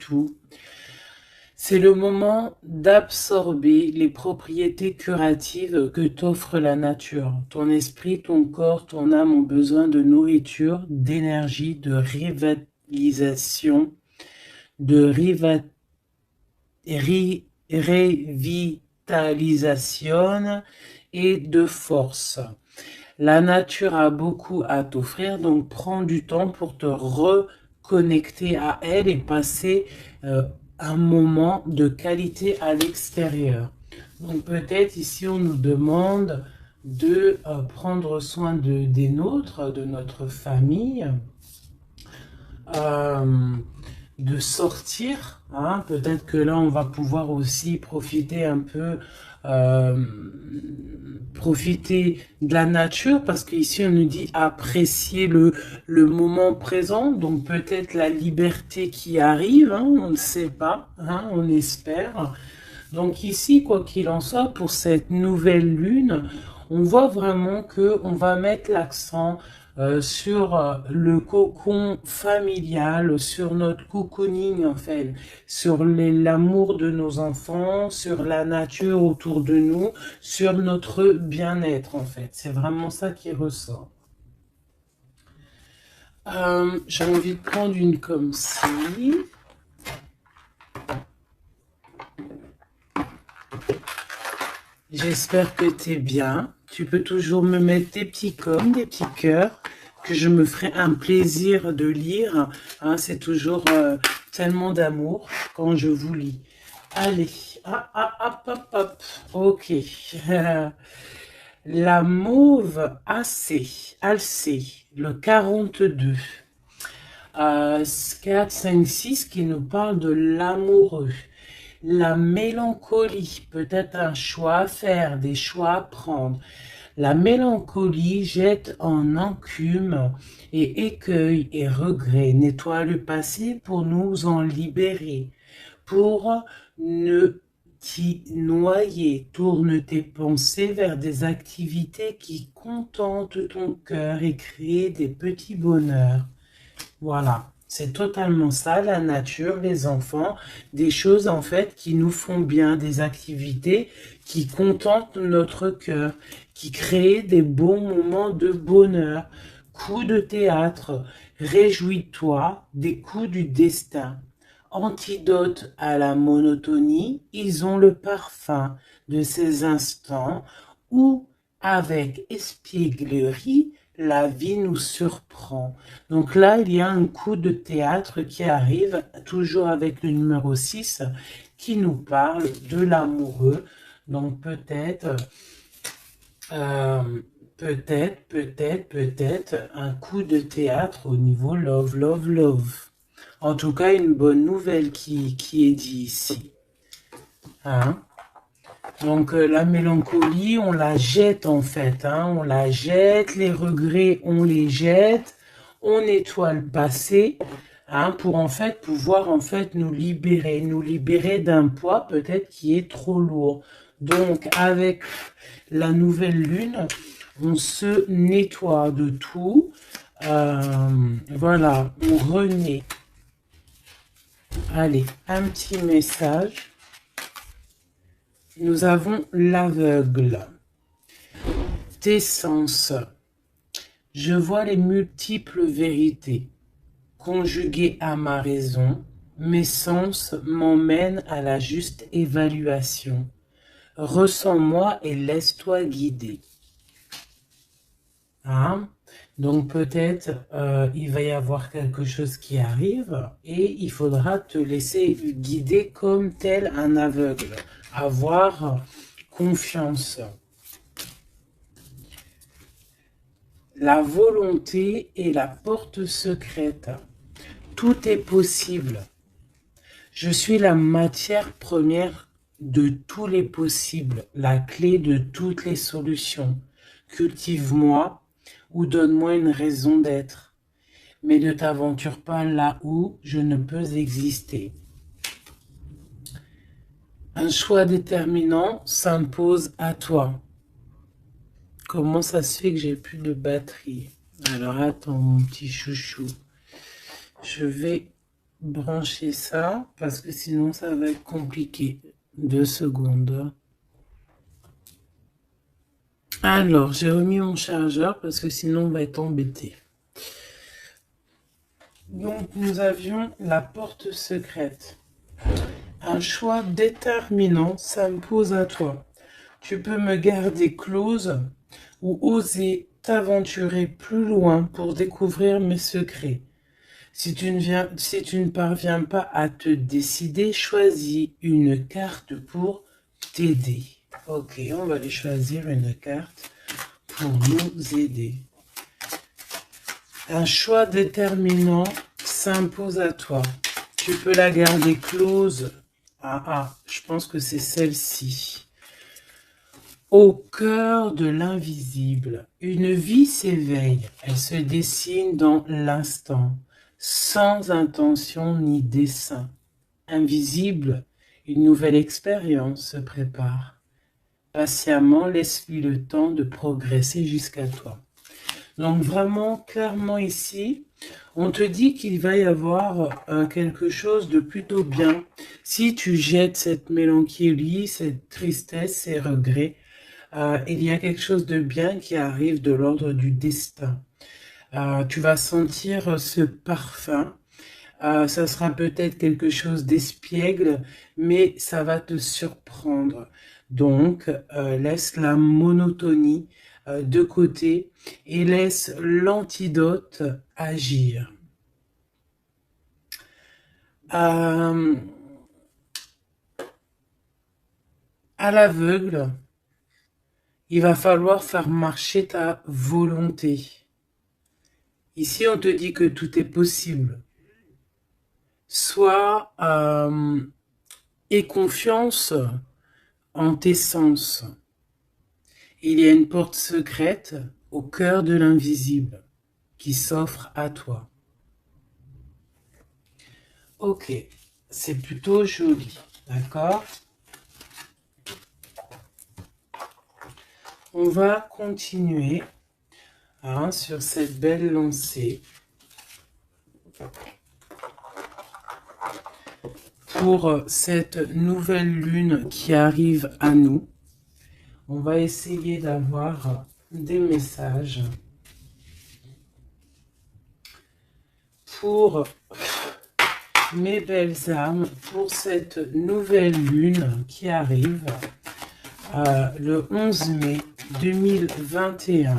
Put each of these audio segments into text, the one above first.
tout. C'est le moment d'absorber les propriétés curatives que t'offre la nature. Ton esprit, ton corps, ton âme ont besoin de nourriture, d'énergie, de revitalisation, de revitalisation et de force. La nature a beaucoup à t'offrir, donc prends du temps pour te reconnecter à elle et passer un moment de qualité à l'extérieur. Donc peut-être ici on nous demande de prendre soin des nôtres, de notre famille, euh, de sortir. Hein. Peut-être que là, on va pouvoir aussi profiter un peu, euh, profiter de la nature, parce qu'ici, on nous dit apprécier le moment présent. Donc peut-être la liberté qui arrive, hein, on ne sait pas, hein, on espère. Donc ici, quoi qu'il en soit, pour cette nouvelle lune, on voit vraiment que on va mettre l'accent sur le cocon familial, sur notre cocooning en fait, sur l'amour de nos enfants, sur la nature autour de nous, sur notre bien-être en fait. C'est vraiment ça qui ressort. J'ai envie de prendre une comme ci. J'espère que tu es bien. Tu peux toujours me mettre des petits coms, des petits cœurs, que je me ferai un plaisir de lire. Hein, c'est toujours tellement d'amour quand je vous lis. Allez, hop, hop, hop. Ok. La mauve Alcée, le 42. 4, 5, 6 qui nous parle de l'amoureux. La mélancolie, peut-être un choix à faire, des choix à prendre. La mélancolie jette en encume et écueil et regret, nettoie le passé pour nous en libérer. Pour ne t'y noyer, tourne tes pensées vers des activités qui contentent ton cœur et créent des petits bonheurs. Voilà, c'est totalement ça, la nature, les enfants, des choses en fait qui nous font bien, des activités qui contentent notre cœur, qui créent des bons moments de bonheur. Coups de théâtre, réjouis-toi des coups du destin. Antidote à la monotonie, ils ont le parfum de ces instants où, avec espièglerie, la vie nous surprend. Donc là, il y a un coup de théâtre qui arrive, toujours avec le numéro 6, qui nous parle de l'amoureux. Donc euh, peut-être un coup de théâtre au niveau love, love, love. En tout cas, une bonne nouvelle qui est dit ici. Hein? Donc la mélancolie, on la jette en fait, hein, on la jette, les regrets, on les jette, on nettoie le passé, hein, pour en fait pouvoir en fait nous libérer d'un poids peut-être qui est trop lourd. Donc avec la nouvelle lune, on se nettoie de tout, voilà, on renaît. Allez, un petit message. Nous avons l'aveugle. Tes sens. Je vois les multiples vérités. Conjuguées à ma raison, mes sens m'emmènent à la juste évaluation. Ressens-moi et laisse-toi guider. Hein? Donc peut-être il va y avoir quelque chose qui arrive et il faudra te laisser guider comme tel un aveugle. Avoir confiance. La volonté est la porte secrète. Tout est possible. Je suis la matière première de tous les possibles, la clé de toutes les solutions. Cultive-moi ou donne-moi une raison d'être, mais ne t'aventure pas là où je ne peux exister. Un choix déterminant s'impose à toi. Comment ça se fait que j'ai plus de batterie? Alors attends mon petit chouchou. Je vais brancher ça, parce que sinon ça va être compliqué. 2 secondes. Alors, j'ai remis mon chargeur, parce que sinon on va être embêté. Donc, nous avions la porte secrète. Un choix déterminant s'impose à toi. Tu peux me garder close ou oser t'aventurer plus loin pour découvrir mes secrets. Si tu ne parviens pas à te décider, choisis une carte pour t'aider. Ok, on va aller choisir une carte pour nous aider. Un choix déterminant s'impose à toi. Tu peux la garder close. Je pense que c'est celle-ci. Au cœur de l'invisible, une vie s'éveille. Elle se dessine dans l'instant, sans intention ni dessein. Invisible, une nouvelle expérience se prépare. Patiemment, laisse-lui le temps de progresser jusqu'à toi. Donc vraiment, clairement ici, on te dit qu'il va y avoir quelque chose de plutôt bien. Si tu jettes cette mélancolie, cette tristesse, ces regrets, il y a quelque chose de bien qui arrive de l'ordre du destin. Tu vas sentir ce parfum. Ça sera peut-être quelque chose d'espiègle, mais ça va te surprendre. Donc, laisse la monotonie de côté et laisse l'antidote agir. À l'aveugle, il va falloir faire marcher ta volonté. Ici, on te dit que tout est possible. Sois aie confiance en tes sens. Il y a une porte secrète au cœur de l'invisible qui s'offre à toi. Ok, c'est plutôt joli, d'accord? On va continuer sur cette belle lancée pour cette nouvelle lune qui arrive à nous. On va essayer d'avoir des messages pour mes belles âmes, pour cette nouvelle lune qui arrive le 11 mai 2021.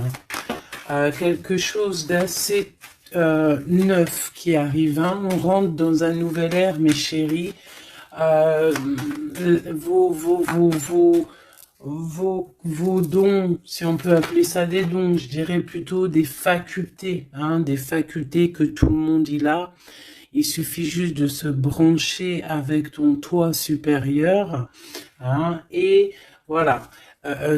Quelque chose d'assez neuf qui arrive. On rentre dans un nouvel ère, mes chéris. Vos dons, si on peut appeler ça des dons, je dirais plutôt des facultés, des facultés que tout le monde il a. Il suffit juste de se brancher avec ton toi supérieur, et voilà,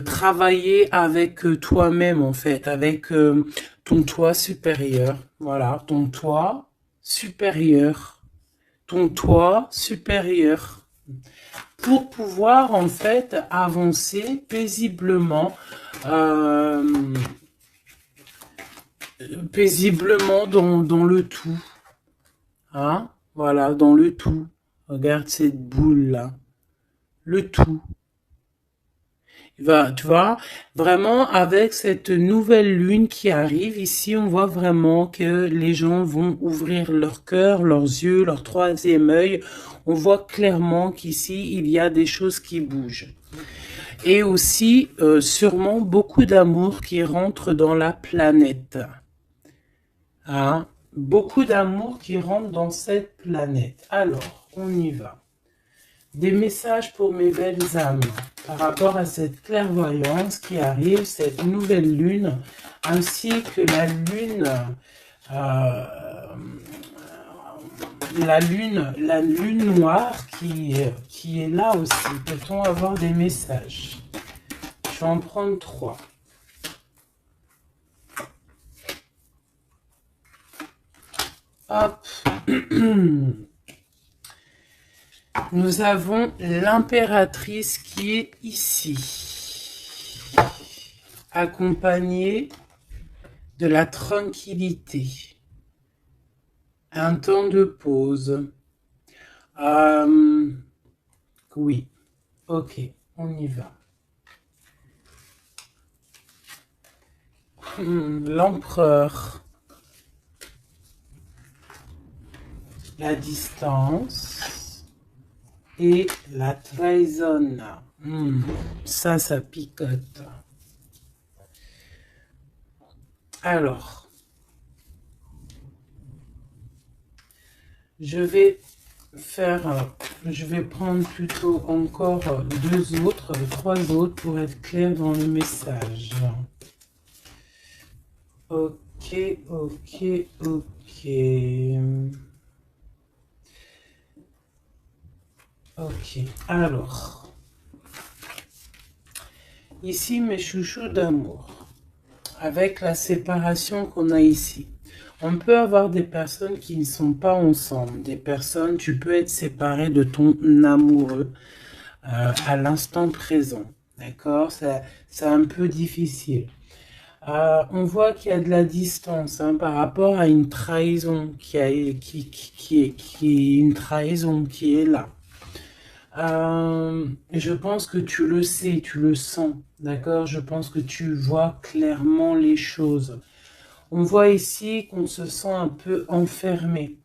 travailler avec toi-même en fait, avec ton toi supérieur, voilà, ton toi supérieur, pour pouvoir en fait avancer paisiblement, dans le tout. Voilà, dans le tout. Regarde cette boule-là. Le tout. Tu vois, vraiment, avec cette nouvelle lune qui arrive, ici, on voit vraiment que les gens vont ouvrir leur cœur, leurs yeux, leur troisième œil. On voit clairement qu'ici, il y a des choses qui bougent. Et aussi, sûrement, beaucoup d'amour qui rentre dans la planète. Beaucoup d'amour qui rentre dans cette planète. Alors, on y va. Des messages pour mes belles âmes par rapport à cette clairvoyance qui arrive, cette nouvelle lune, ainsi que la lune noire qui est là aussi. Peut-on avoir des messages? Je vais en prendre 3. Hop. Nous avons l'impératrice qui est ici, accompagnée de la tranquillité. Un temps de pause. Oui. Ok, on y va. L'empereur. La distance. Et la trahison. Ça picote. Alors, je vais prendre plutôt encore trois autres pour être clair dans le message. Ok, ok, ok. Ok, alors. Ici, mes chouchous d'amour. Avec la séparation qu'on a ici. On peut avoir des personnes qui ne sont pas ensemble. Des personnes, tu peux être séparé de ton amoureux à l'instant présent. D'accord? C'est un peu difficile. On voit qu'il y a de la distance par rapport à une trahison qui est une trahison qui est là. Je pense que tu le sais, tu le sens, d'accord? Je pense que tu vois clairement les choses. On voit ici qu'on se sent un peu enfermé.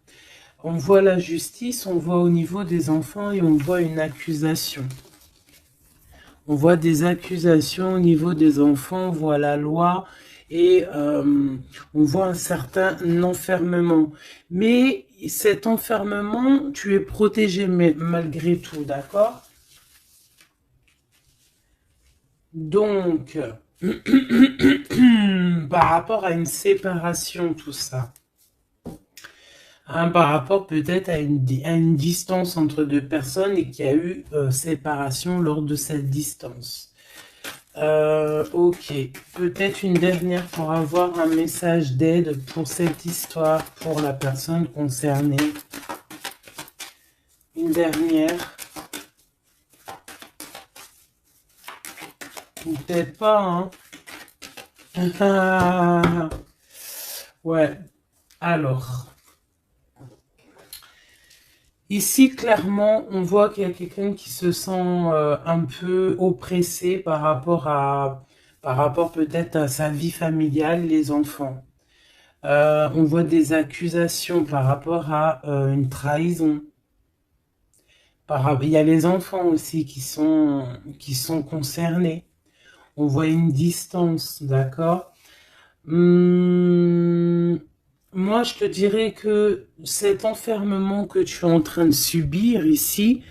On voit la justice, on voit au niveau des enfants et on voit une accusation. On voit des accusations au niveau des enfants, on voit la loi et on voit un certain enfermement. Mais cet enfermement, tu es protégé malgré tout, d'accord? Donc, par rapport à une séparation, tout ça, par rapport peut-être à une distance entre deux personnes et qu'il y a eu séparation lors de cette distance. Ok, peut-être une dernière pour avoir un message d'aide pour cette histoire, pour la personne concernée. Une dernière. Peut-être pas, hein. Ouais, alors. Ici, clairement, on voit qu'il y a quelqu'un qui se sent un peu oppressé par rapport peut-être à sa vie familiale, les enfants. On voit des accusations par rapport à une trahison. Il y a les enfants aussi qui sont concernés. On voit une distance, d'accord? Moi, je te dirais que cet enfermement que tu es en train de subir ici,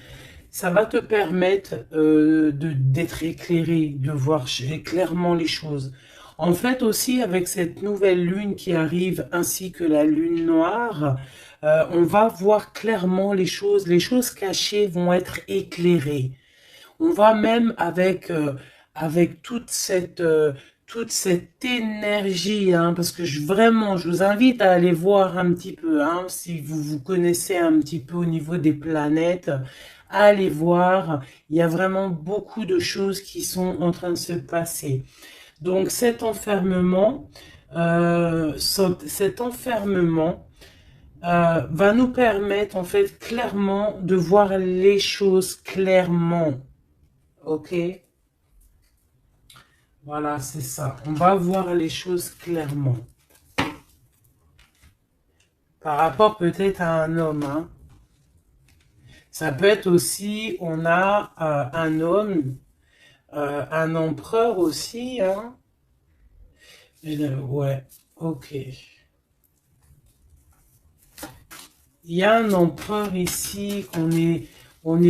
ça va te permettre d'être éclairé, de voir clairement les choses. En fait, aussi, avec cette nouvelle lune qui arrive, ainsi que la lune noire, on va voir clairement les choses cachées vont être éclairées. On va même avec toute cette énergie, parce que vraiment, je vous invite à aller voir un petit peu, si vous vous connaissez un petit peu au niveau des planètes, allez voir, il y a vraiment beaucoup de choses qui sont en train de se passer. Donc cet enfermement va nous permettre en fait clairement de voir les choses clairement. Ok? Voilà, c'est ça. On va voir les choses clairement. Par rapport peut-être à un homme. Ça peut être aussi, on a un homme, un empereur aussi. Ouais, ok. Il y a un empereur ici, on est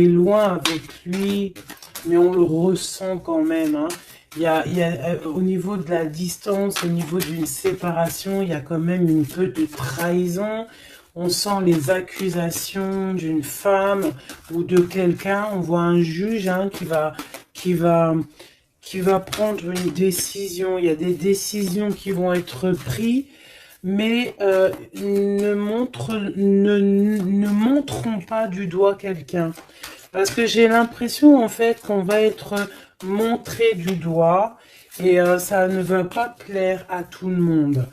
loin avec lui, mais on le ressent quand même. Il y a au niveau de la distance, au niveau d'une séparation, il y a quand même une peu de trahison. On sent les accusations d'une femme ou de quelqu'un. On voit un juge qui va prendre une décision. Il y a des décisions qui vont être prises, mais ne montrons pas du doigt quelqu'un. Parce que j'ai l'impression en fait qu'on va être montré du doigt et ça ne va pas plaire à tout le monde.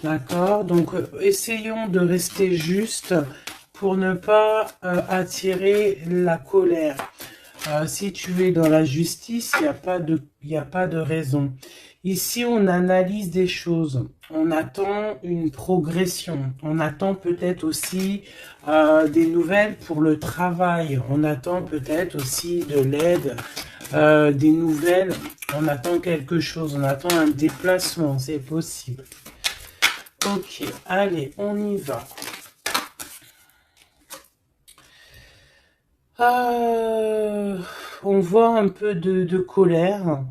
D'accord? Donc, essayons de rester juste pour ne pas attirer la colère. Si tu es dans la justice, il n'y a pas de raison. Ici, on analyse des choses. On attend une progression. On attend peut-être aussi des nouvelles pour le travail. On attend peut-être aussi de l'aide, des nouvelles. On attend quelque chose. On attend un déplacement. C'est possible. Ok, allez, on y va. On voit un peu de colère.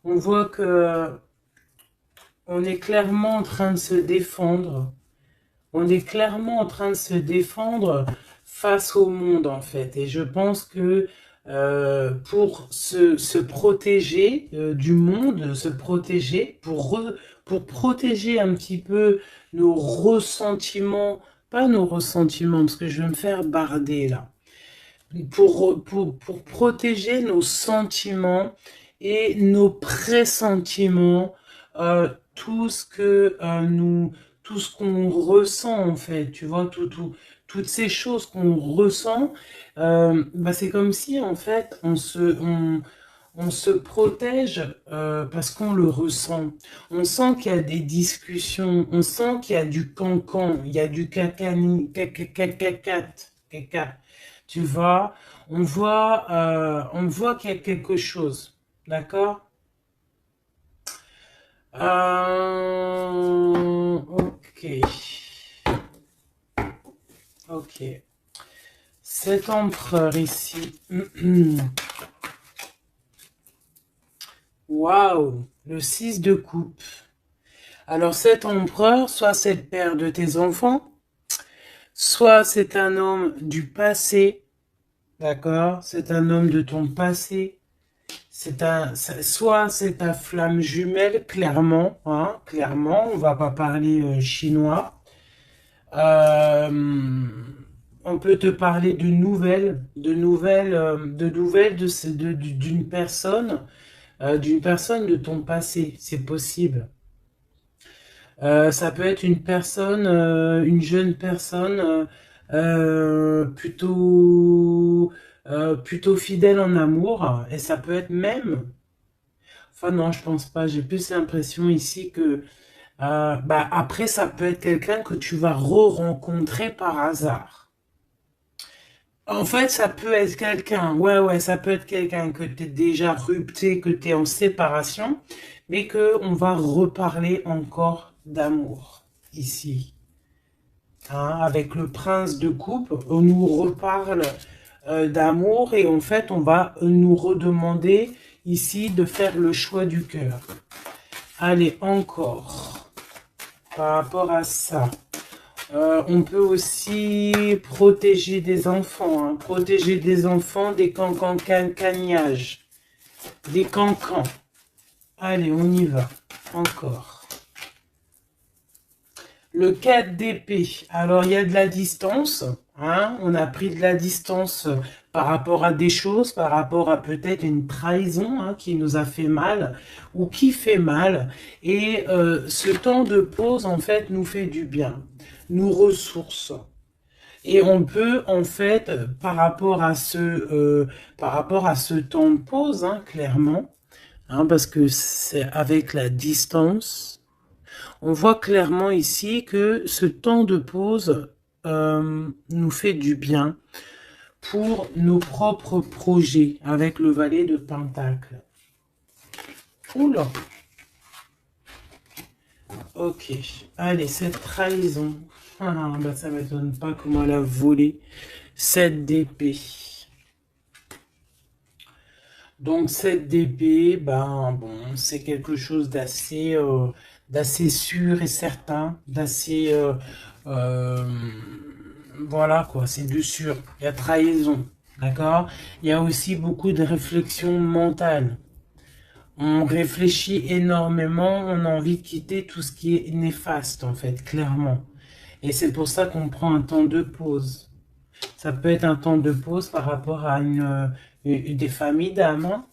On voit que on est clairement en train de se défendre. On est clairement en train de se défendre face au monde, en fait. Et je pense que pour se protéger du monde, se protéger, pour protéger un petit peu nos ressentiments, pas nos ressentiments, parce que je vais me faire barder là, pour protéger nos sentiments et nos pressentiments, tout ce que tout ce qu'on ressent en fait, tu vois, toutes ces choses qu'on ressent, bah c'est comme si en fait on se protège parce qu'on le ressent. On sent qu'il y a des discussions, on sent qu'il y a du cancan, il y a du cacani, caca. Tu vois, on voit qu'il y a quelque chose, d'accord? Ok, ok. Cet empereur ici, waouh, le 6 de coupe. Alors cet empereur, soit c'est le père de tes enfants, soit c'est un homme du passé, d'accord? C'est un homme de ton passé. Soit c'est ta flamme jumelle, clairement, hein, clairement, on va pas parler chinois. Euh, on peut te parler de nouvelles d'une personne de ton passé, c'est possible. Ça peut être une personne, une jeune personne plutôt fidèle en amour, et ça peut être même. Enfin non, je pense pas. J'ai plus l'impression ici que bah après ça peut être quelqu'un que tu vas re-rencontrer par hasard. En fait, ça peut être quelqu'un, ouais, ça peut être quelqu'un que tu es déjà rupté, que tu es en séparation, mais que on va reparler encore d'amour ici. Hein, avec le prince de coupe, on nous reparle d'amour et en fait, on va nous redemander ici de faire le choix du cœur. Allez, encore, par rapport à ça. On peut aussi protéger des enfants, hein, protéger des enfants des cancans-cagnages, des cancans. Allez, on y va, encore. Le 4 d'épée, alors il y a de la distance, hein, on a pris de la distance par rapport à des choses, par rapport à peut-être une trahison hein, qui nous a fait mal ou qui fait mal. Et ce temps de pause, en fait, nous fait du bien, nous ressource. Et on peut, en fait, par rapport à ce temps de pause, hein, clairement, hein, parce que c'est avec la distance, on voit clairement ici que ce temps de pause nous fait du bien pour nos propres projets avec le valet de Pentacle. Oula. Ok. Allez, cette trahison. Ah, bah ça m'étonne pas comment elle a volé. 7 d'épée. Donc cette d'épée, ben bon, c'est quelque chose d'assez sûr et certain, d'assez voilà quoi, c'est du sûr. Il y a trahison, d'accord? Il y a aussi beaucoup de réflexion mentale. On réfléchit énormément, on a envie de quitter tout ce qui est néfaste en fait, clairement. Et c'est pour ça qu'on prend un temps de pause. Ça peut être un temps de pause par rapport à des familles d'âmes. Hein.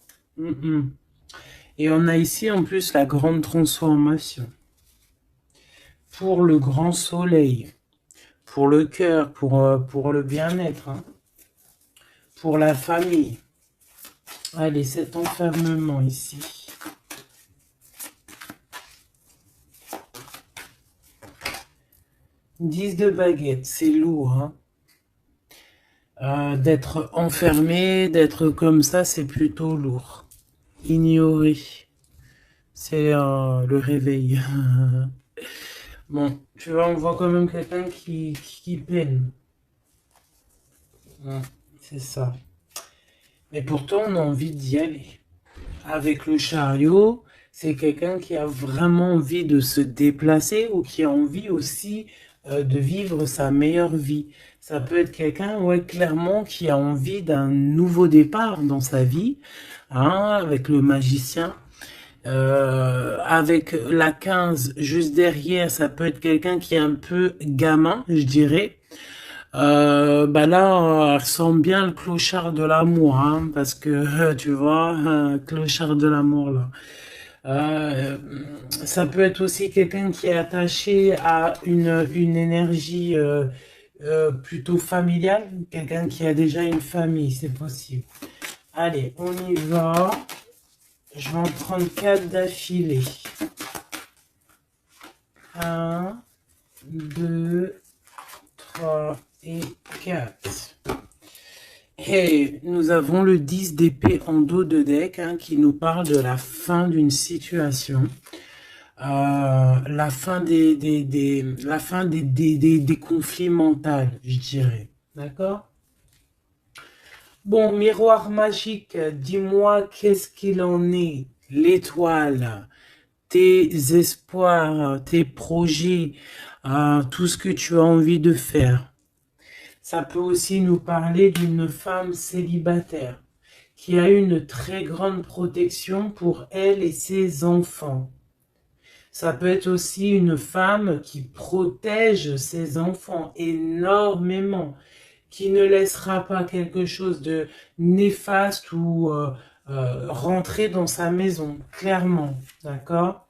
Et on a ici en plus la grande transformation. pour le grand soleil, pour le cœur, pour le bien-être, hein, pour la famille. Allez, cet enfermement ici. 10 de baguette, c'est lourd, hein. D'être enfermé, d'être comme ça, c'est plutôt lourd. Ignorer, c'est le réveil. Bon, tu vois, on voit quand même quelqu'un qui peine. C'est ça. Mais pourtant, on a envie d'y aller. Avec le chariot, c'est quelqu'un qui a vraiment envie de se déplacer ou qui a envie aussi de vivre sa meilleure vie. Ça peut être quelqu'un, ouais, clairement, qui a envie d'un nouveau départ dans sa vie, hein, avec le magicien. Avec la 15 juste derrière, ça peut être quelqu'un qui est un peu gamin, je dirais. Bah là, elle ressemble bien le clochard de l'amour, hein, parce que tu vois, clochard de l'amour là. Euh, Ça peut être aussi quelqu'un qui est attaché à une énergie plutôt familiale, quelqu'un qui a déjà une famille, c'est possible. Allez, on y va. Je vais en prendre 4 d'affilée. 1, 2, 3 et 4. Et nous avons le 10 d'épée en dos de deck, hein, qui nous parle de la fin d'une situation. La fin des conflits mentaux, je dirais. D'accord? Bon, miroir magique, dis-moi qu'est-ce qu'il en est, l'étoile, tes espoirs, tes projets, tout ce que tu as envie de faire. Ça peut aussi nous parler d'une femme célibataire qui a une très grande protection pour elle et ses enfants. Ça peut être aussi une femme qui protège ses enfants énormément, qui ne laissera pas quelque chose de néfaste ou rentrer dans sa maison, clairement, d'accord?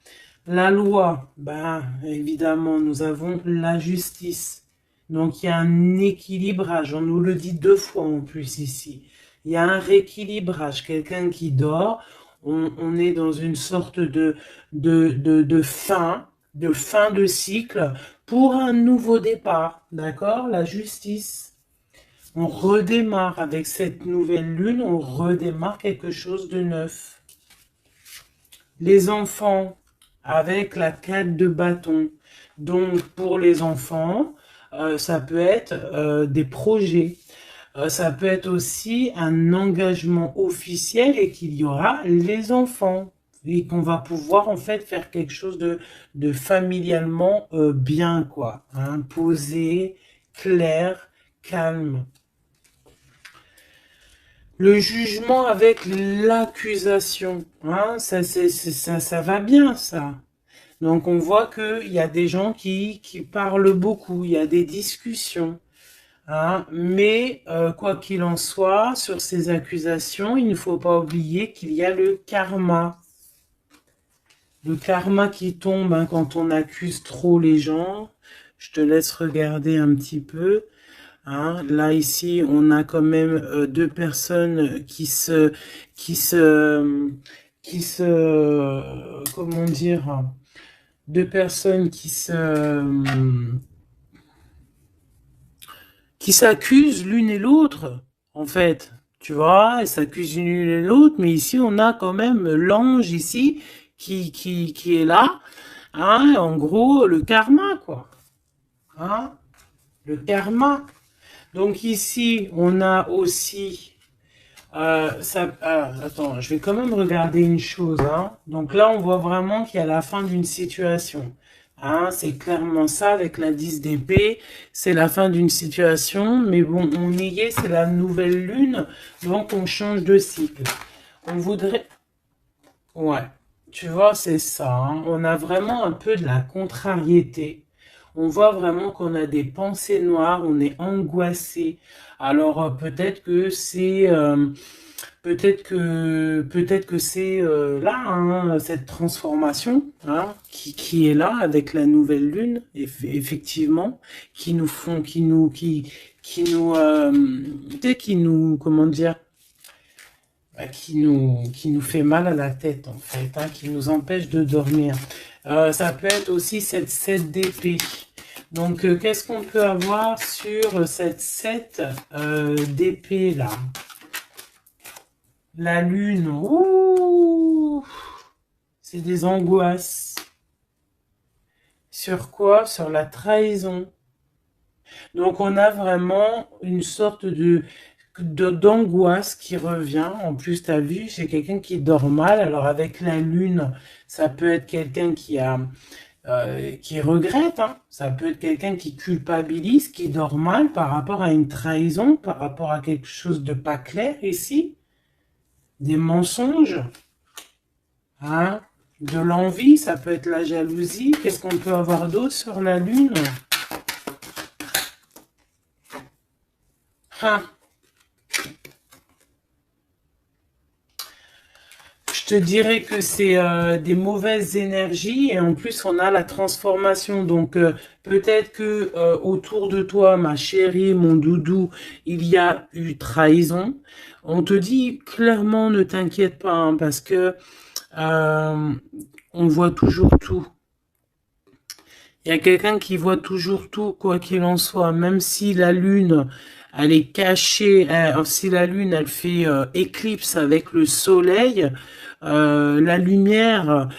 La loi, ben évidemment, nous avons la justice. Donc il y a un équilibrage, on nous le dit 2 fois en plus ici. Il y a un rééquilibrage, quelqu'un qui dort, on est dans une sorte de fin de cycle pour un nouveau départ, d'accord? La justice. On redémarre avec cette nouvelle lune, on redémarre quelque chose de neuf. Les enfants, avec la 4 de bâton. Donc, pour les enfants, ça peut être des projets. Ça peut être aussi un engagement officiel et qu'il y aura les enfants. Et qu'on va pouvoir, en fait, faire quelque chose de familialement bien, quoi. Hein, posé, clair, calme. Le jugement avec l'accusation, hein, ça va bien, ça. Donc, on voit qu'il y a des gens qui parlent beaucoup, il y a des discussions. Hein, mais, quoi qu'il en soit, sur ces accusations, il ne faut pas oublier qu'il y a le karma. Le karma qui tombe, hein, quand on accuse trop les gens. Je te laisse regarder un petit peu. Hein, là ici, on a quand même 2 personnes comment dire, 2 personnes qui s'accusent l'une et l'autre, en fait. Tu vois, elles s'accusent l'une et l'autre, mais ici, on a quand même l'ange ici qui est là. Hein, en gros, le karma, quoi. Hein, le karma. Donc ici, on a aussi... attends, je vais quand même regarder une chose. Hein. Donc là, on voit vraiment qu'il y a la fin d'une situation. Hein, c'est clairement ça avec la 10 d'épée. C'est la fin d'une situation. Mais bon, on y est, c'est la nouvelle lune. Donc on change de cycle. On voudrait... Ouais, tu vois, c'est ça. Hein. On a vraiment un peu de la contrariété. On voit vraiment qu'on a des pensées noires, on est angoissé. Alors peut-être que c'est Peut-être que c'est là, hein, cette transformation, hein, qui est là avec la nouvelle lune, effectivement, qui nous font, tu sais, comment dire, bah, qui nous fait mal à la tête, en fait, hein, qui nous empêche de dormir. Ça peut être aussi cette 7 d'épée. Donc, qu'est-ce qu'on peut avoir sur cette 7 d'épée là? La lune, ouh, c'est des angoisses. Sur quoi? Sur la trahison. Donc on a vraiment une sorte d'angoisse qui revient. En plus, tu as vu, c'est quelqu'un qui dort mal. Alors avec la lune, ça peut être quelqu'un qui regrette, hein. Ça peut être quelqu'un qui culpabilise, qui dort mal par rapport à une trahison, par rapport à quelque chose de pas clair ici. Des mensonges, hein, de l'envie, ça peut être la jalousie. Qu'est-ce qu'on peut avoir d'autre sur la lune? Ah, je te dirais que c'est des mauvaises énergies et en plus on a la transformation. Donc peut-être que autour de toi, ma chérie, mon doudou, il y a eu trahison. On te dit clairement, ne t'inquiète pas, hein, parce que euh, on voit toujours tout. Il y a quelqu'un qui voit toujours tout, quoi qu'il en soit, même si la lune, elle est cachée, si la lune, elle fait éclipse avec le soleil, la lumière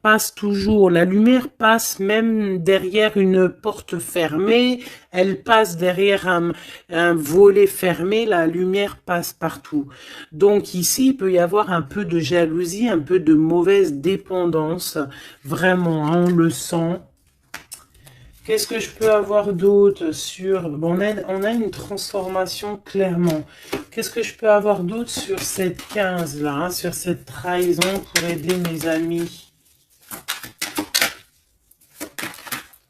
passe toujours. La lumière passe même derrière une porte fermée, elle passe derrière un volet fermé, la lumière passe partout. Donc ici, il peut y avoir un peu de jalousie, un peu de mauvaise dépendance, vraiment, hein, on le sent. Qu'est-ce que je peux avoir d'autre sur... Bon, on a une transformation clairement. Qu'est-ce que je peux avoir d'autre sur cette 15 là, hein, sur cette trahison pour aider mes amis?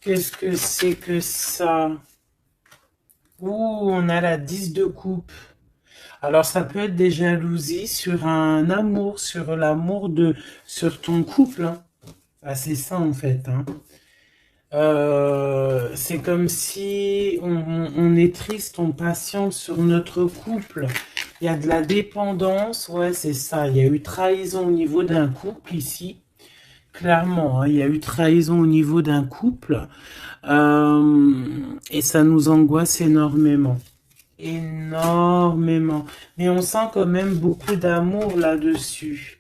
Qu'est-ce que c'est que ça? Ouh, on a la 10 de coupe. Alors ça peut être des jalousies sur un amour, sur ton couple, hein. Ah, c'est ça en fait, hein. C'est comme si on est triste, on patiente sur notre couple. Il y a de la dépendance, ouais, c'est ça. Il y a eu trahison au niveau d'un couple ici, clairement, hein, il y a eu trahison au niveau d'un couple, et ça nous angoisse énormément. Énormément. Mais on sent quand même beaucoup d'amour là-dessus.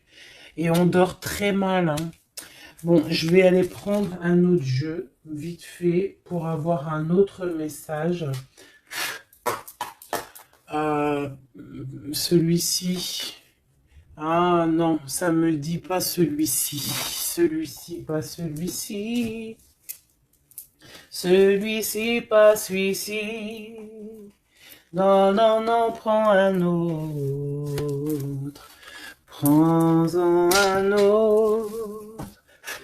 Et on dort très mal, hein. Bon, je vais aller prendre un autre jeu, vite fait, pour avoir un autre message. Euh, celui-ci. Ah non, ça me dit pas celui-ci. Celui-ci, pas celui-ci. Celui-ci, pas celui-ci. Non, non, non, prends un autre. Prends-en un autre.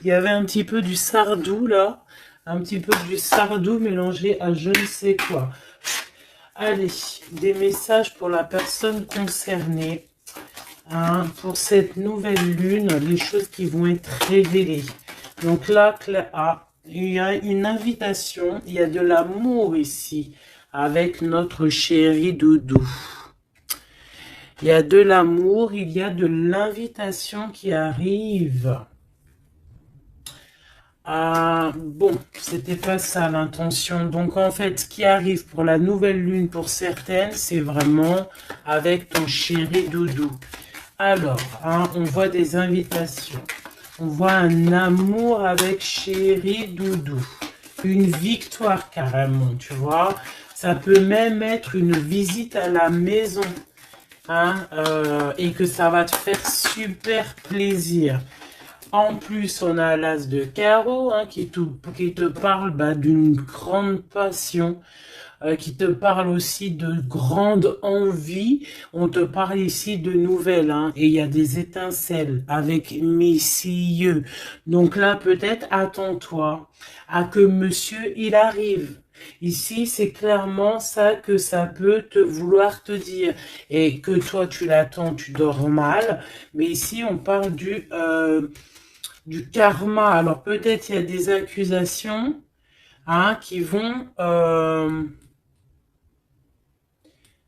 Il y avait un petit peu du Sardou là, un petit peu du Sardou mélangé à je ne sais quoi. Allez, des messages pour la personne concernée, hein, pour cette nouvelle lune, les choses qui vont être révélées. Donc là, il y a une invitation, il y a de l'amour ici, avec notre chéri Doudou. Il y a de l'amour, il y a de l'invitation qui arrive. Ah, bon, c'était pas ça l'intention. Donc en fait, ce qui arrive pour la nouvelle lune pour certaines, c'est vraiment avec ton chéri Doudou. Alors, hein, on voit des invitations. On voit un amour avec chéri Doudou. Une victoire carrément, tu vois. Ça peut même être une visite à la maison. Hein, et que ça va te faire super plaisir. En plus, on a l'as de carreau, hein, qui te parle, bah, d'une grande passion, qui te parle aussi de grande envie. On te parle ici de nouvelles, hein, et il y a des étincelles avec messieurs. Donc là, peut-être, attends-toi à que monsieur, il arrive. Ici, c'est clairement ça que ça peut te vouloir te dire. Et que toi, tu l'attends, tu dors mal. Mais ici, on parle du karma. Alors, peut-être il y a des accusations hein, qui vont...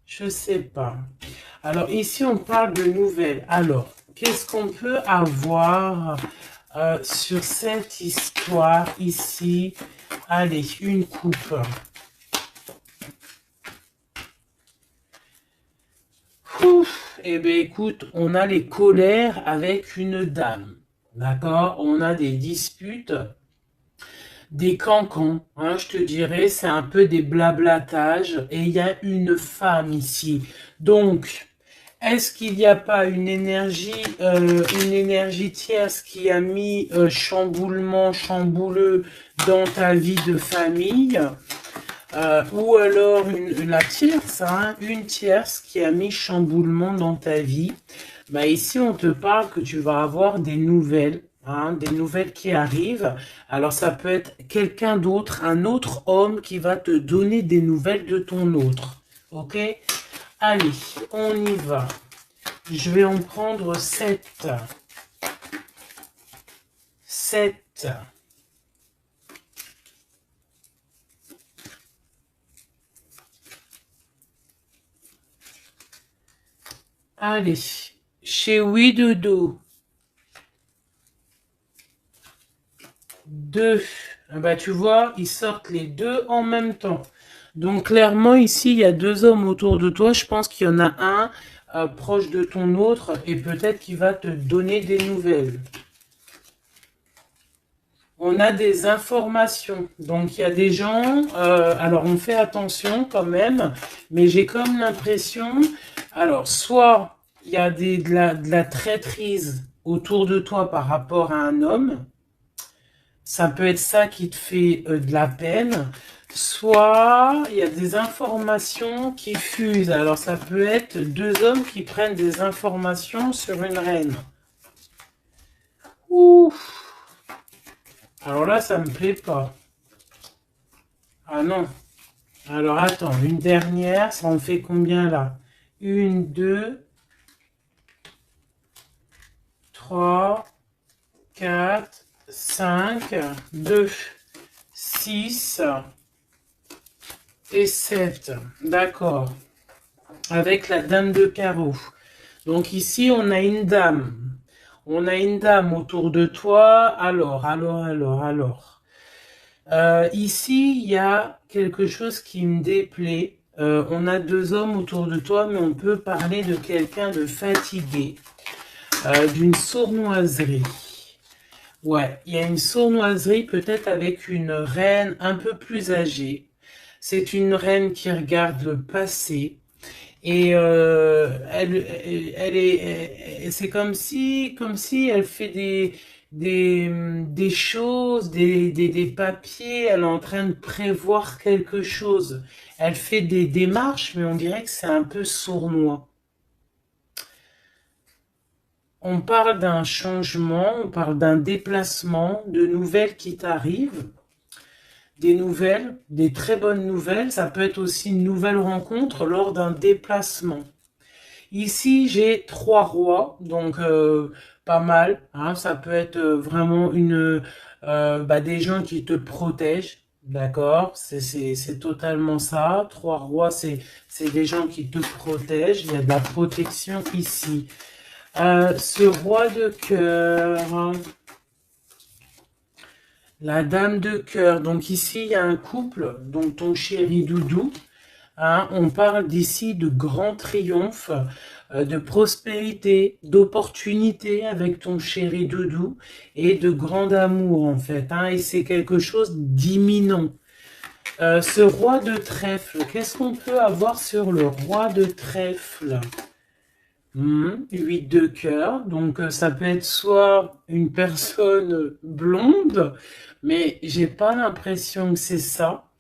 je sais pas. Alors, ici, on parle de nouvelles. Alors, qu'est-ce qu'on peut avoir sur cette histoire ici? Allez, une coupe. Ouf, eh bien, écoute, on a les colères avec une dame. D'accord? On a des disputes, des cancans. Hein, je te dirais, c'est un peu des blablatages. Et il y a une femme ici. Donc, est-ce qu'il n'y a pas une énergie tierce qui a mis chamboulement, chambouleux dans ta vie de famille ou alors la tierce, hein, une tierce qui a mis chamboulement dans ta vie. Bah ici, on te parle que tu vas avoir des nouvelles, hein, des nouvelles qui arrivent. Alors, ça peut être quelqu'un d'autre, un autre homme qui va te donner des nouvelles de ton autre. Ok? Allez, on y va. Je vais en prendre 7. 7. Allez, chez Oui Dodo. 2. Bah, tu vois, ils sortent les deux en même temps. Donc, clairement, ici, il y a deux hommes autour de toi. Je pense qu'il y en a un proche de ton autre et peut-être qu'il va te donner des nouvelles. On a des informations. Donc, il y a des gens... alors, on fait attention quand même. Mais j'ai comme l'impression... Alors, soit il y a de la traîtrise autour de toi par rapport à un homme. Ça peut être ça qui te fait de la peine. Soit il y a des informations qui fusent. Alors, ça peut être deux hommes qui prennent des informations sur une reine. Ouf! Alors là, ça me plaît pas. Ah non. Alors attends, une dernière, ça en fait combien là? 1, 2, 3, 4, 5, 2, 6 et 7. D'accord. Avec la dame de carreau. Donc ici, on a une dame. On a une dame autour de toi. Alors. Ici, il y a quelque chose qui me déplaît. On a deux hommes autour de toi, mais on peut parler de quelqu'un de fatigué, d'une sournoiserie. Ouais, il y a une sournoiserie peut-être avec une reine un peu plus âgée. C'est une reine qui regarde le passé. Et c'est comme si elle fait des choses, des papiers, elle est en train de prévoir quelque chose. Elle fait des démarches, mais on dirait que c'est un peu sournois. On parle d'un changement, on parle d'un déplacement, de nouvelles qui t'arrivent. Des nouvelles, des très bonnes nouvelles. Ça peut être aussi une nouvelle rencontre lors d'un déplacement. Ici, j'ai 3 rois, donc pas mal. Hein, ça peut être vraiment des gens qui te protègent. D'accord, c'est totalement ça. 3 rois, c'est des gens qui te protègent. Il y a de la protection ici. Ce roi de cœur, la dame de cœur. Donc ici, il y a un couple, donc ton chéri Doudou. Hein, on parle d'ici de grand triomphe, de prospérité, d'opportunité avec ton chéri Doudou et de grand amour en fait. Hein, et c'est quelque chose d'imminent. Ce roi de trèfle, qu'est-ce qu'on peut avoir sur le roi de trèfle? 8 de cœur, donc ça peut être soit une personne blonde, mais j'ai pas l'impression que c'est ça.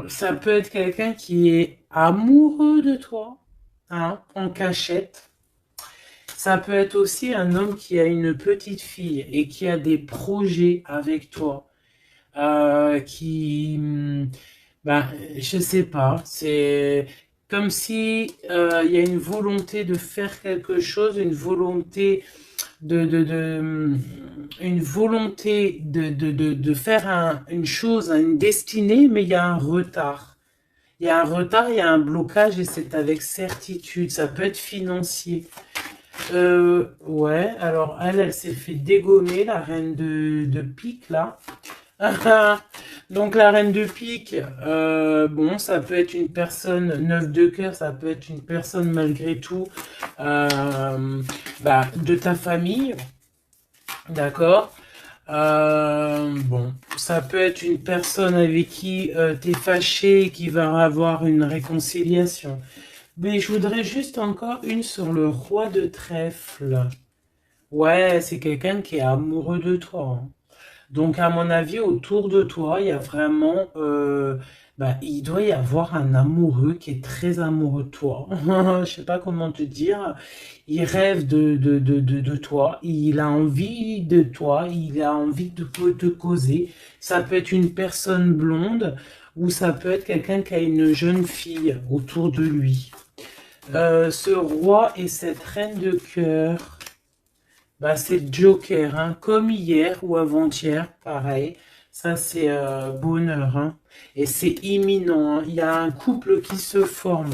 Ça peut être quelqu'un qui est amoureux de toi, hein, en cachette. Ça peut être aussi un homme qui a une petite fille et qui a des projets avec toi. Ben, je sais pas, c'est comme si il y a une volonté de faire quelque chose, une volonté une volonté de faire une chose, une destinée, mais il y a un retard. Il y a un retard, il y a un blocage et c'est avec certitude. Ça peut être financier. Ouais, alors elle s'est fait dégommer, la reine de pique, là. Donc la reine de pique, bon, ça peut être une personne, neuf de cœur, ça peut être une personne malgré tout de ta famille, d'accord? Bon, ça peut être une personne avec qui t'es fâché, qui va avoir une réconciliation. Mais je voudrais juste encore une sur le roi de trèfle. Ouais, c'est quelqu'un qui est amoureux de toi, hein. Donc, à mon avis, autour de toi, il y a vraiment, il doit y avoir un amoureux qui est très amoureux de toi. Je sais pas comment te dire. Il rêve de toi. Il a envie de toi. Il a envie de te causer. Ça peut être une personne blonde ou ça peut être quelqu'un qui a une jeune fille autour de lui. Ce roi et cette reine de cœur. Bah, c'est Joker, hein, comme hier ou avant-hier, pareil. Ça, c'est bonheur, hein. Et c'est imminent, hein. Il y a un couple qui se forme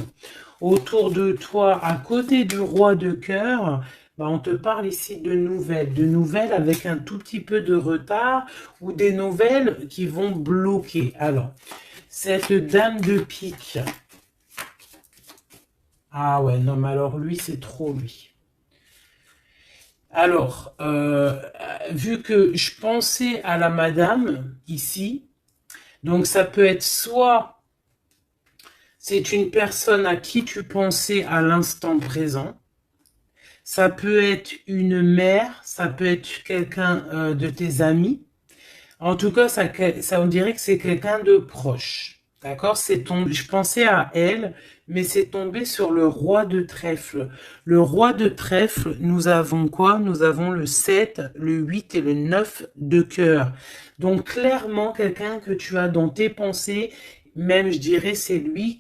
autour de toi, à côté du roi de cœur. Bah, on te parle ici de nouvelles avec un tout petit peu de retard ou des nouvelles qui vont bloquer. Alors, cette dame de pique. Ah ouais, non, mais alors lui, c'est trop lui. Alors, vu que je pensais à la madame ici, donc ça peut être soit c'est une personne à qui tu pensais à l'instant présent, ça peut être une mère, ça peut être quelqu'un de tes amis. En tout cas, ça on dirait que c'est quelqu'un de proche. D'accord? Je pensais à elle, mais c'est tombé sur le roi de trèfle. Le roi de trèfle, nous avons quoi? Nous avons le 7, le 8 et le 9 de cœur. Donc, clairement, quelqu'un que tu as dans tes pensées, même je dirais, c'est lui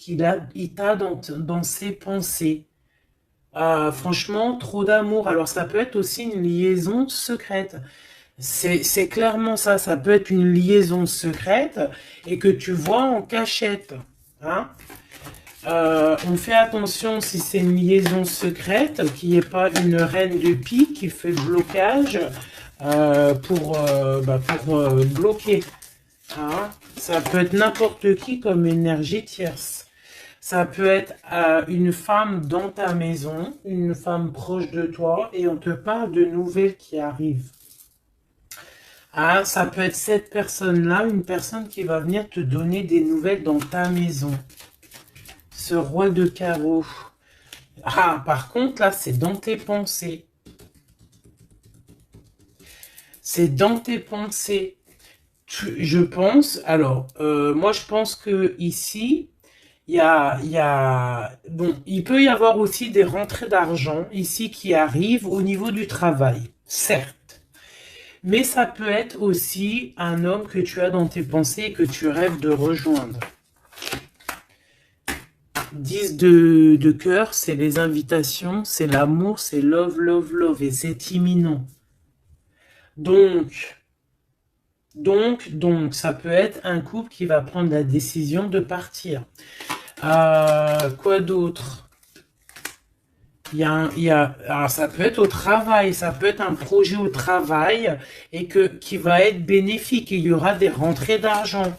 il t'a dans ses pensées. Franchement, trop d'amour. Alors, ça peut être aussi une liaison secrète. C'est clairement ça, ça peut être une liaison secrète et que tu vois en cachette, hein. On fait attention si c'est une liaison secrète, qu'il n'y ait pas une reine de pique qui fait blocage pour bloquer, hein. Ça peut être n'importe qui comme énergie tierce. Ça peut être une femme dans ta maison, une femme proche de toi et on te parle de nouvelles qui arrivent. Ah, ça peut être cette personne-là, une personne qui va venir te donner des nouvelles dans ta maison. Ce roi de carreau. Ah, par contre, là, c'est dans tes pensées. C'est dans tes pensées. Je pense, alors, moi, je pense que ici, bon, il peut y avoir aussi des rentrées d'argent ici qui arrivent au niveau du travail, certes. Mais ça peut être aussi un homme que tu as dans tes pensées et que tu rêves de rejoindre. 10 de cœur, c'est les invitations, c'est l'amour, c'est love, love, love, et c'est imminent. Donc, ça peut être un couple qui va prendre la décision de partir. Quoi d'autre? Alors ça peut être au travail, ça peut être un projet au travail et qui va être bénéfique. Il y aura des rentrées d'argent.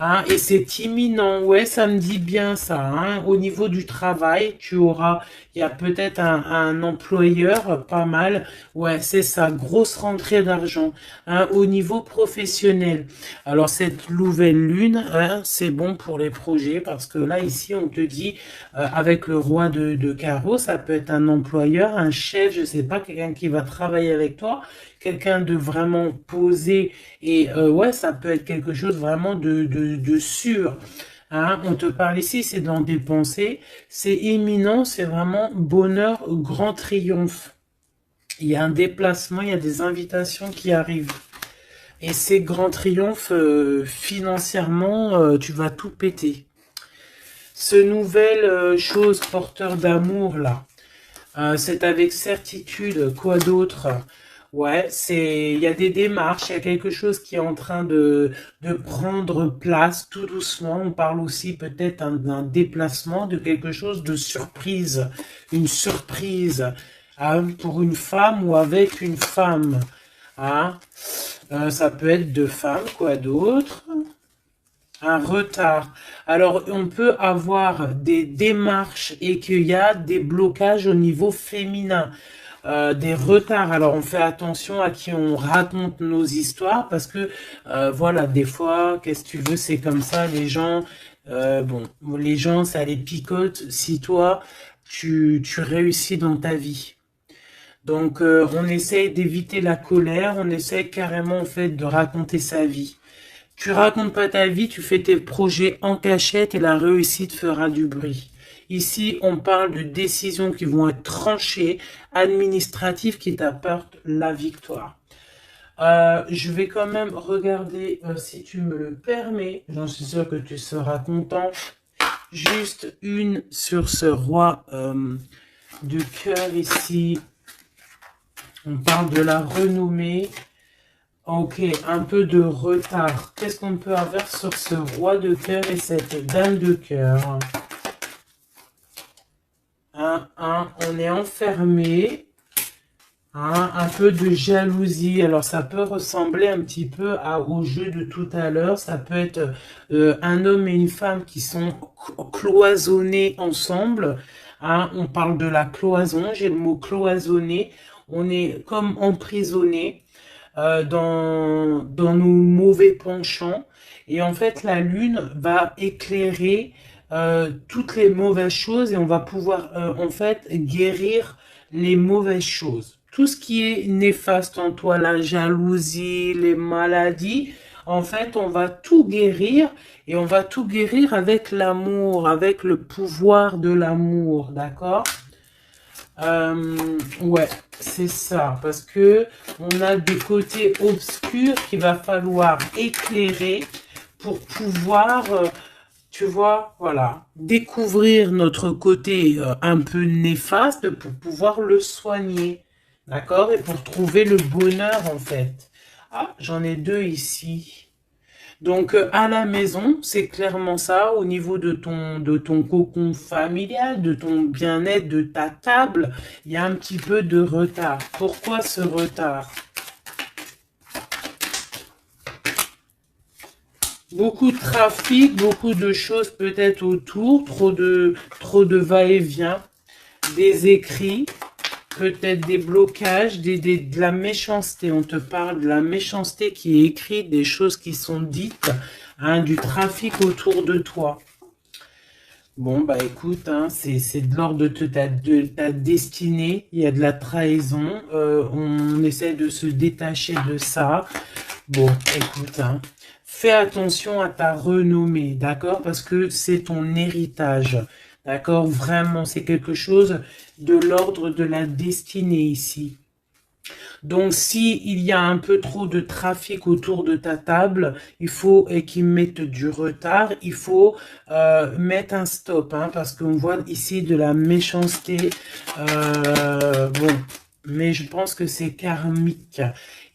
Hein, et c'est imminent, ouais, ça me dit bien ça. Hein. Au niveau du travail, il y a peut-être un employeur, pas mal. Ouais, c'est ça, grosse rentrée d'argent. Hein, au niveau professionnel. Alors cette nouvelle lune, hein, c'est bon pour les projets parce que là ici on te dit avec le roi de carreau, ça peut être un employeur, un chef, je sais pas, quelqu'un qui va travailler avec toi, quelqu'un de vraiment posé et ouais, ça peut être quelque chose vraiment de sûr. Hein, on te parle ici, c'est dans des pensées, c'est imminent, c'est vraiment bonheur, grand triomphe. Il y a un déplacement, il y a des invitations qui arrivent. Et ces grands triomphes, financièrement, tu vas tout péter. Ce nouvel chose porteur d'amour là, c'est avec certitude. Quoi d'autre? Ouais, il y a des démarches, il y a quelque chose qui est en train de prendre place tout doucement. On parle aussi peut-être d'un déplacement, de quelque chose de surprise, une surprise, hein, pour une femme ou avec une femme. Hein. Ça peut être deux femmes, quoi d'autre? Un retard. Alors, on peut avoir des démarches et qu'il y a des blocages au niveau féminin, des retards. Alors, on fait attention à qui on raconte nos histoires parce que, voilà, des fois, qu'est-ce que tu veux, c'est comme ça, les gens, bon, les gens, ça les picote si toi, tu réussis dans ta vie. Donc, on essaye d'éviter la colère, on essaye carrément, en fait, de raconter sa vie. Tu racontes pas ta vie, tu fais tes projets en cachette et la réussite fera du bruit. Ici, on parle de décisions qui vont être tranchées, administratives qui t'apportent la victoire. Je vais quand même regarder, si tu me le permets, j'en suis sûr que tu seras content, juste une sur ce roi de cœur ici. On parle de la renommée. Ok, un peu de retard. Qu'est-ce qu'on peut avoir sur ce roi de cœur et cette dame de cœur? On est enfermé. Un peu de jalousie. Alors, ça peut ressembler un petit peu au jeu de tout à l'heure. Ça peut être un homme et une femme qui sont cloisonnés ensemble. On parle de la cloison. J'ai le mot cloisonné. On est comme emprisonné dans nos mauvais penchants. Et en fait, la lune va éclairer toutes les mauvaises choses et on va pouvoir en fait guérir les mauvaises choses. Tout ce qui est néfaste en toi, la jalousie, les maladies, en fait, on va tout guérir et on va tout guérir avec l'amour, avec le pouvoir de l'amour, d'accord? Ouais, c'est ça, parce que on a des côtés obscurs qu'il va falloir éclairer pour pouvoir, tu vois, voilà, découvrir notre côté un peu néfaste pour pouvoir le soigner, d'accord? Et pour trouver le bonheur, en fait. Ah, j'en ai deux ici. Donc, à la maison, c'est clairement ça, au niveau de ton cocon familial, de ton bien-être, de ta table, il y a un petit peu de retard. Pourquoi ce retard? Beaucoup de trafic, beaucoup de choses peut-être autour, trop de va-et-vient, des écrits, peut-être des blocages, de la méchanceté. On te parle de la méchanceté qui est écrite, des choses qui sont dites, hein, du trafic autour de toi. Bon, bah écoute, hein, c'est de l'ordre de ta destinée, il y a de la trahison, on essaie de se détacher de ça. Bon, écoute, hein, fais attention à ta renommée, d'accord? Parce que c'est ton héritage, d'accord? Vraiment, c'est quelque chose de l'ordre de la destinée ici. Donc, si il y a un peu trop de trafic autour de ta table, il faut qu'ils mettent du retard, il faut mettre un stop, hein, parce qu'on voit ici de la méchanceté. Bon, mais je pense que c'est karmique.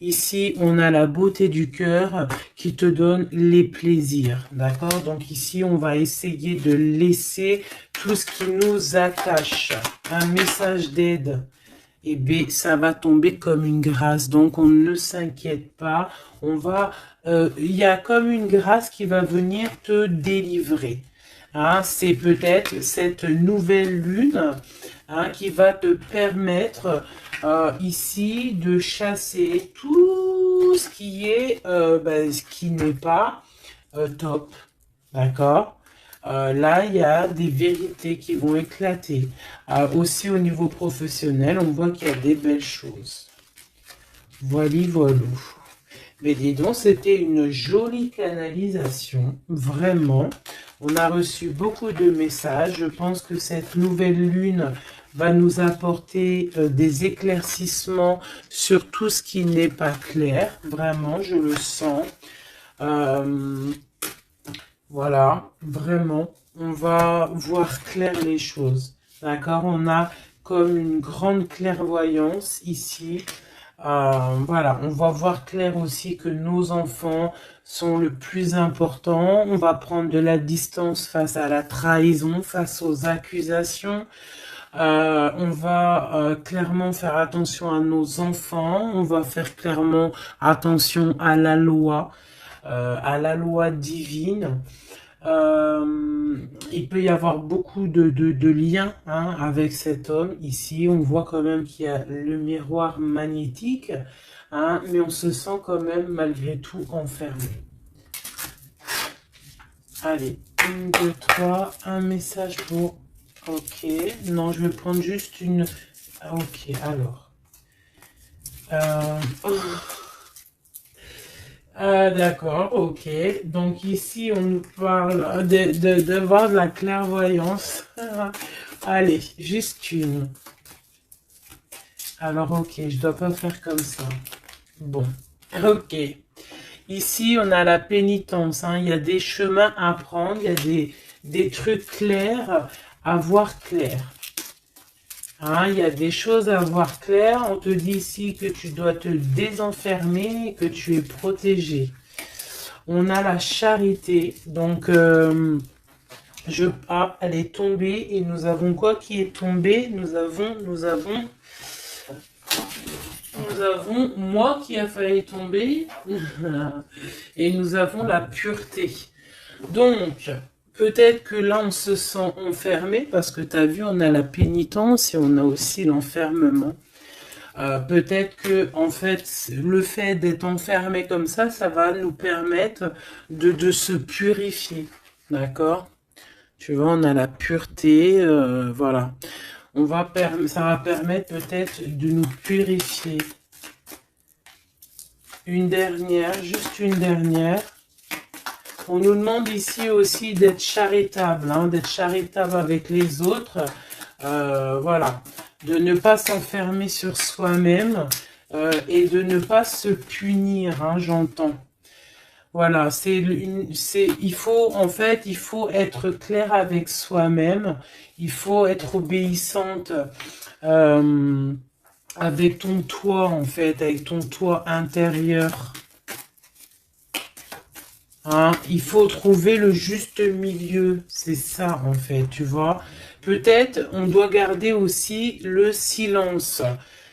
Ici, on a la beauté du cœur qui te donne les plaisirs, d'accord? Donc ici, on va essayer de laisser tout ce qui nous attache. Un message d'aide. Et bien, ça va tomber comme une grâce. Donc, on ne s'inquiète pas. Il y a comme une grâce qui va venir te délivrer. Hein, c'est peut-être cette nouvelle lune, hein, qui va te permettre ici de chasser tout ce qui est, ce qui n'est pas top. D'accord? Là, il y a des vérités qui vont éclater. Aussi au niveau professionnel, on voit qu'il y a des belles choses. Voilà, voilà. Mais dis donc, c'était une jolie canalisation, vraiment. On a reçu beaucoup de messages. Je pense que cette nouvelle lune va nous apporter des éclaircissements sur tout ce qui n'est pas clair. Vraiment, je le sens. Voilà, vraiment, on va voir clair les choses. D'accord, on a comme une grande clairvoyance ici. Voilà, on va voir clair aussi que nos enfants sont le plus important. On va prendre de la distance face à la trahison, face aux accusations. On va clairement faire attention à nos enfants. On va faire clairement attention à la loi divine. Il peut y avoir beaucoup de liens hein, avec cet homme. Ici, on voit quand même qu'il y a le miroir magnétique, hein, mais on se sent quand même malgré tout enfermé. Allez, 1, 2, 3, un message pour... Ok, non, je vais prendre juste une... Ok, alors... d'accord, ok. Donc ici, on nous parle de voir de la clairvoyance. Allez, juste une. Alors, ok, je dois pas faire comme ça. Bon, ok. Ici, on a la pénitence. Hein. Il y a des chemins à prendre. Il y a des trucs clairs à voir clair. Hein, il y a des choses à voir clair. On te dit ici que tu dois te désenfermer, que tu es protégé. On a la charité. Donc, elle est tombée. Et nous avons quoi qui est tombé? Nous avons moi qui a failli tomber. Et nous avons la pureté. Donc, peut-être que là, on se sent enfermé parce que tu as vu, on a la pénitence et on a aussi l'enfermement. Peut-être que, en fait, le fait d'être enfermé comme ça va nous permettre de se purifier. D'accord? Tu vois, on a la pureté, voilà. Ça va permettre peut-être de nous purifier. Une dernière, juste une dernière. On nous demande ici aussi d'être charitable, hein, d'être charitable avec les autres. Voilà, de ne pas s'enfermer sur soi-même et de ne pas se punir, hein, j'entends. Voilà, il faut être clair avec soi-même. Il faut être obéissante avec ton toi, en fait, avec ton toi intérieur. Hein, il faut trouver le juste milieu, c'est ça en fait, tu vois. Peut-être on doit garder aussi le silence.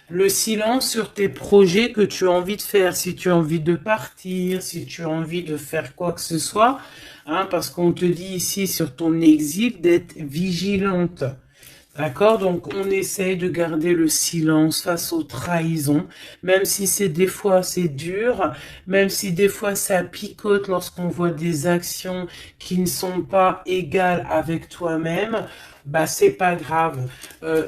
Le silence sur tes projets que tu as envie de faire, si tu as envie de partir, si tu as envie de faire quoi que ce soit, hein, parce qu'on te dit ici sur ton exil d'être vigilante. D'accord? Donc, on essaye de garder le silence face aux trahisons, même si des fois c'est dur, même si des fois ça picote lorsqu'on voit des actions qui ne sont pas égales avec toi-même, bah c'est pas grave.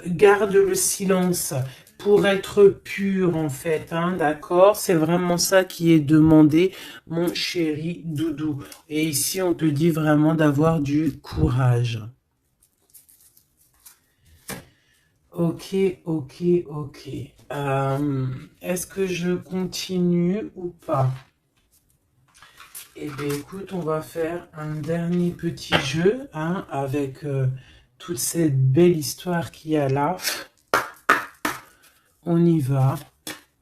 Garde le silence pour être pur en fait, hein, d'accord? C'est vraiment ça qui est demandé, mon chéri doudou. Et ici, on te dit vraiment d'avoir du courage. Ok, ok, ok. Est-ce que je continue ou pas? Eh bien, écoute, on va faire un dernier petit jeu hein, avec toute cette belle histoire qu'il y a là. On y va.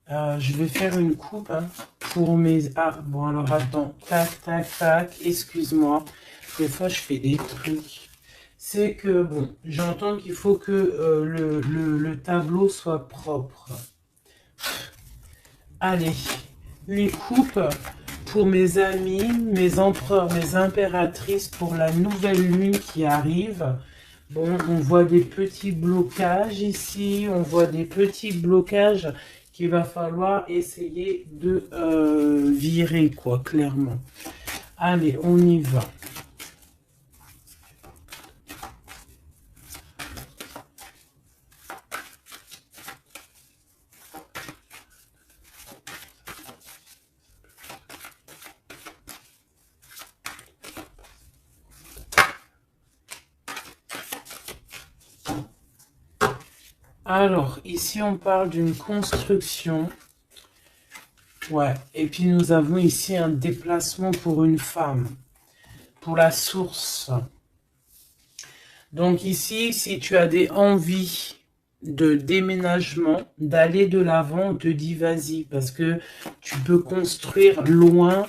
Je vais faire une coupe hein, pour mes... Ah, bon, alors attends. Tac, tac, tac. Excuse-moi. Des fois, je fais des trucs. C'est que, bon, j'entends qu'il faut que le tableau soit propre. Allez, une coupe pour mes amis, mes empereurs, mes impératrices pour la nouvelle lune qui arrive. Bon, on voit des petits blocages ici, on voit des petits blocages qu'il va falloir essayer de virer, quoi, clairement. Allez, on y va. Alors, ici, on parle d'une construction. Ouais, et puis nous avons ici un déplacement pour une femme, pour la source. Donc ici, si tu as des envies de déménagement, d'aller de l'avant, on te dit vas-y, parce que tu peux construire loin.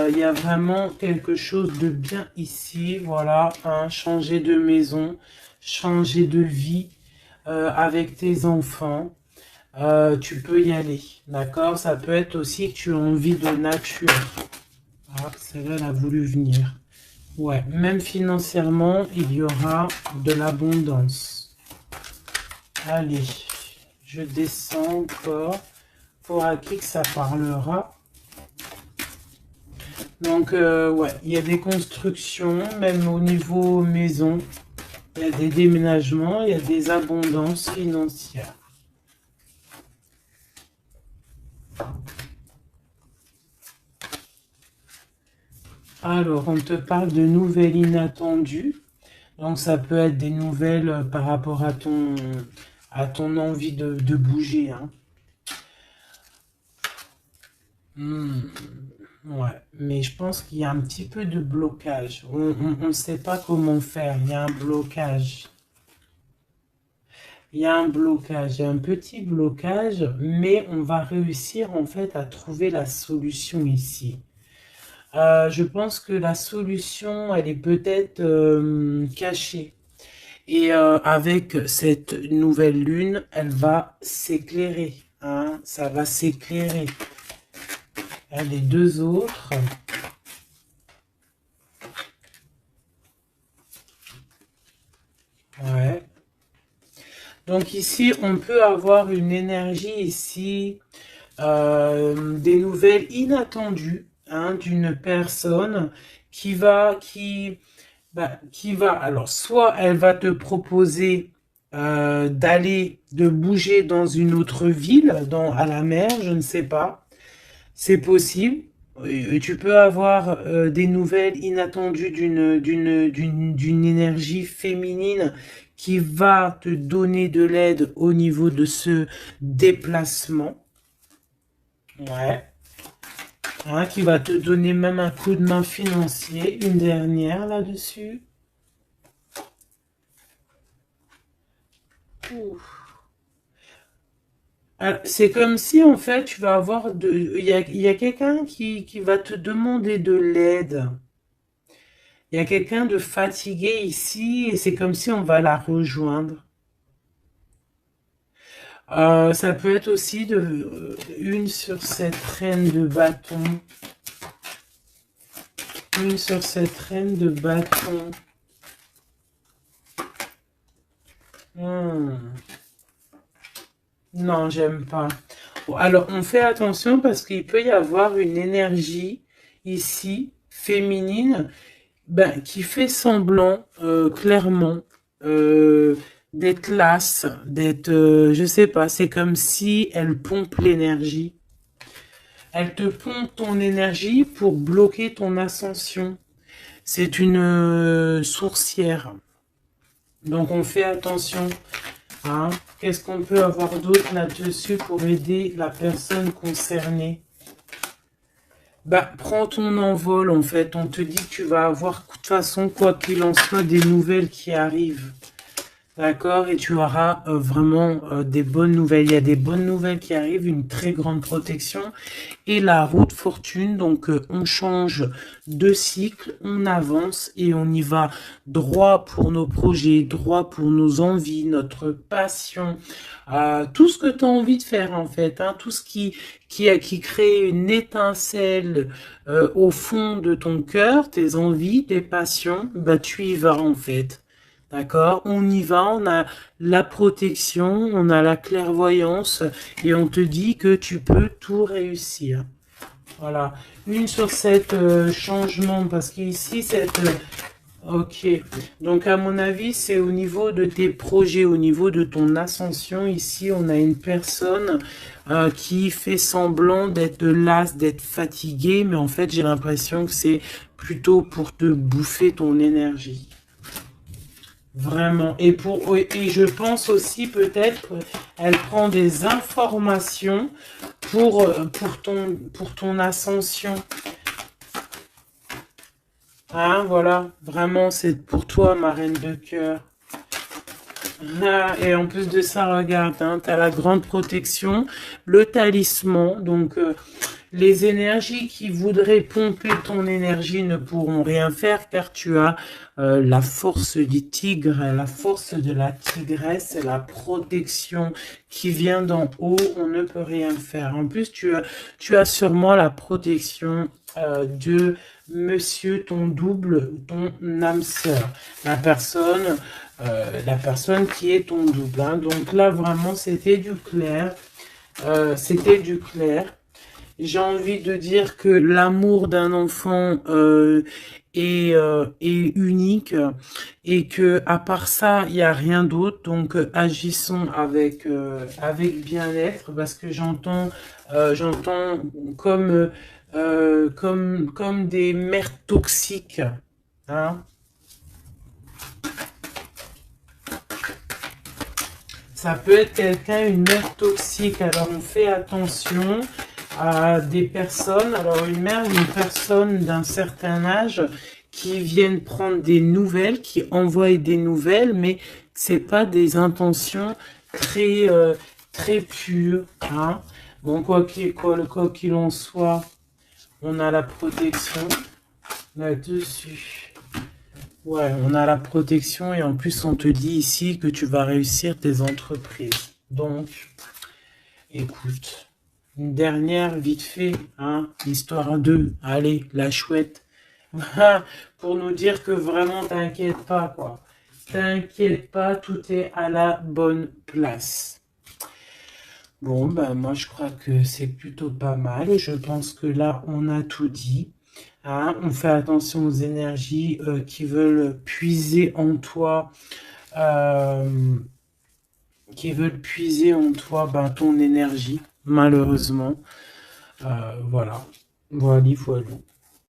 Il y a vraiment quelque chose de bien ici, voilà, hein, changer de maison, changer de vie avec tes enfants. Tu peux y aller, d'accord? Ça peut être aussi que tu as envie de nature. Ah, celle-là, elle a voulu venir. Ouais, même financièrement, il y aura de l'abondance. Allez, je descends encore. Pour à qui que ça parlera. Donc, ouais, il y a des constructions, même au niveau maison. Il y a des déménagements, il y a des abondances financières. Alors, on te parle de nouvelles inattendues. Donc, ça peut être des nouvelles par rapport à ton envie de bouger. Hein. Ouais, mais je pense qu'il y a un petit peu de blocage. On ne sait pas comment faire. Il y a un blocage. Il y a un blocage, il y a un petit blocage, mais on va réussir en fait à trouver la solution ici. Je pense que la solution, elle est peut-être cachée. Et avec cette nouvelle lune, elle va s'éclairer. Hein, ça va s'éclairer. Les deux autres. Ouais. Donc ici, on peut avoir une énergie ici, des nouvelles inattendues hein, d'une personne qui va, alors soit elle va te proposer de bouger dans une autre ville, à la mer, je ne sais pas, c'est possible. Et tu peux avoir des nouvelles inattendues d'une énergie féminine qui va te donner de l'aide au niveau de ce déplacement. Ouais. Hein, qui va te donner même un coup de main financier. Une dernière là-dessus. C'est comme si en fait tu vas avoir il y a quelqu'un qui va te demander de l'aide. Il y a quelqu'un de fatigué ici et c'est comme si on va la rejoindre. Ça peut être aussi une sur cette reine de bâton. Une sur cette reine de bâton. Non, j'aime pas. Bon, alors, on fait attention parce qu'il peut y avoir une énergie ici, féminine, qui fait semblant, clairement, d'être lasse, d'être, je sais pas, c'est comme si elle pompe l'énergie. Elle te pompe ton énergie pour bloquer ton ascension. C'est une sourcière. Donc on fait attention. Hein. Qu'est-ce qu'on peut avoir d'autre là-dessus pour aider la personne concernée? Prends ton envol en fait. On te dit que tu vas avoir de toute façon, quoi qu'il en soit, des nouvelles qui arrivent. D'accord? Et tu auras vraiment des bonnes nouvelles. Il y a des bonnes nouvelles qui arrivent, une très grande protection. Et la roue de fortune, donc on change de cycle, on avance et on y va droit pour nos projets, droit pour nos envies, notre passion, tout ce que tu as envie de faire en fait, hein, tout ce qui crée une étincelle au fond de ton cœur, tes envies, tes passions, tu y vas en fait. D'accord? On y va, on a la protection, on a la clairvoyance et on te dit que tu peux tout réussir. Voilà. Une sur cette changement parce qu'ici, cette... ok. Donc, à mon avis, c'est au niveau de tes projets, au niveau de ton ascension. Ici, on a une personne qui fait semblant d'être lasse, d'être fatiguée. Mais en fait, j'ai l'impression que c'est plutôt pour te bouffer ton énergie. Vraiment. Et je pense aussi peut-être elle prend des informations pour ton ascension. Hein, voilà. Vraiment, c'est pour toi, ma reine de cœur. Ah, et en plus de ça, regarde, hein, tu as la grande protection, le talisman. Donc, les énergies qui voudraient pomper ton énergie ne pourront rien faire car tu as la force du tigre, la force de la tigresse, la protection qui vient d'en haut. On ne peut rien faire. En plus, tu as sûrement la protection de monsieur, ton double, ton âme sœur. La personne qui est ton double. Hein. Donc là, vraiment, c'était du clair. C'était du clair. J'ai envie de dire que l'amour d'un enfant est unique et que à part ça, il n'y a rien d'autre. Donc agissons avec bien-être parce que j'entends comme des mères toxiques. Hein. Ça peut être quelqu'un, une mère toxique. Alors on fait attention à des personnes, alors une mère ou une personne d'un certain âge qui viennent prendre des nouvelles, qui envoient des nouvelles, mais c'est pas des intentions très pures. Hein. Bon, quoi qu'il en soit, on a la protection là-dessus. Ouais, on a la protection et en plus on te dit ici que tu vas réussir tes entreprises. Donc, écoute. Une dernière, vite fait, hein, histoire 2. Allez, la chouette. Pour nous dire que vraiment, t'inquiète pas, quoi. T'inquiète pas, tout est à la bonne place. Bon, ben moi, je crois que c'est plutôt pas mal. Je pense que là, on a tout dit. Hein, on fait attention aux énergies qui veulent puiser en toi. Ben, ton énergie, malheureusement. Voilà. Voilà, voilà.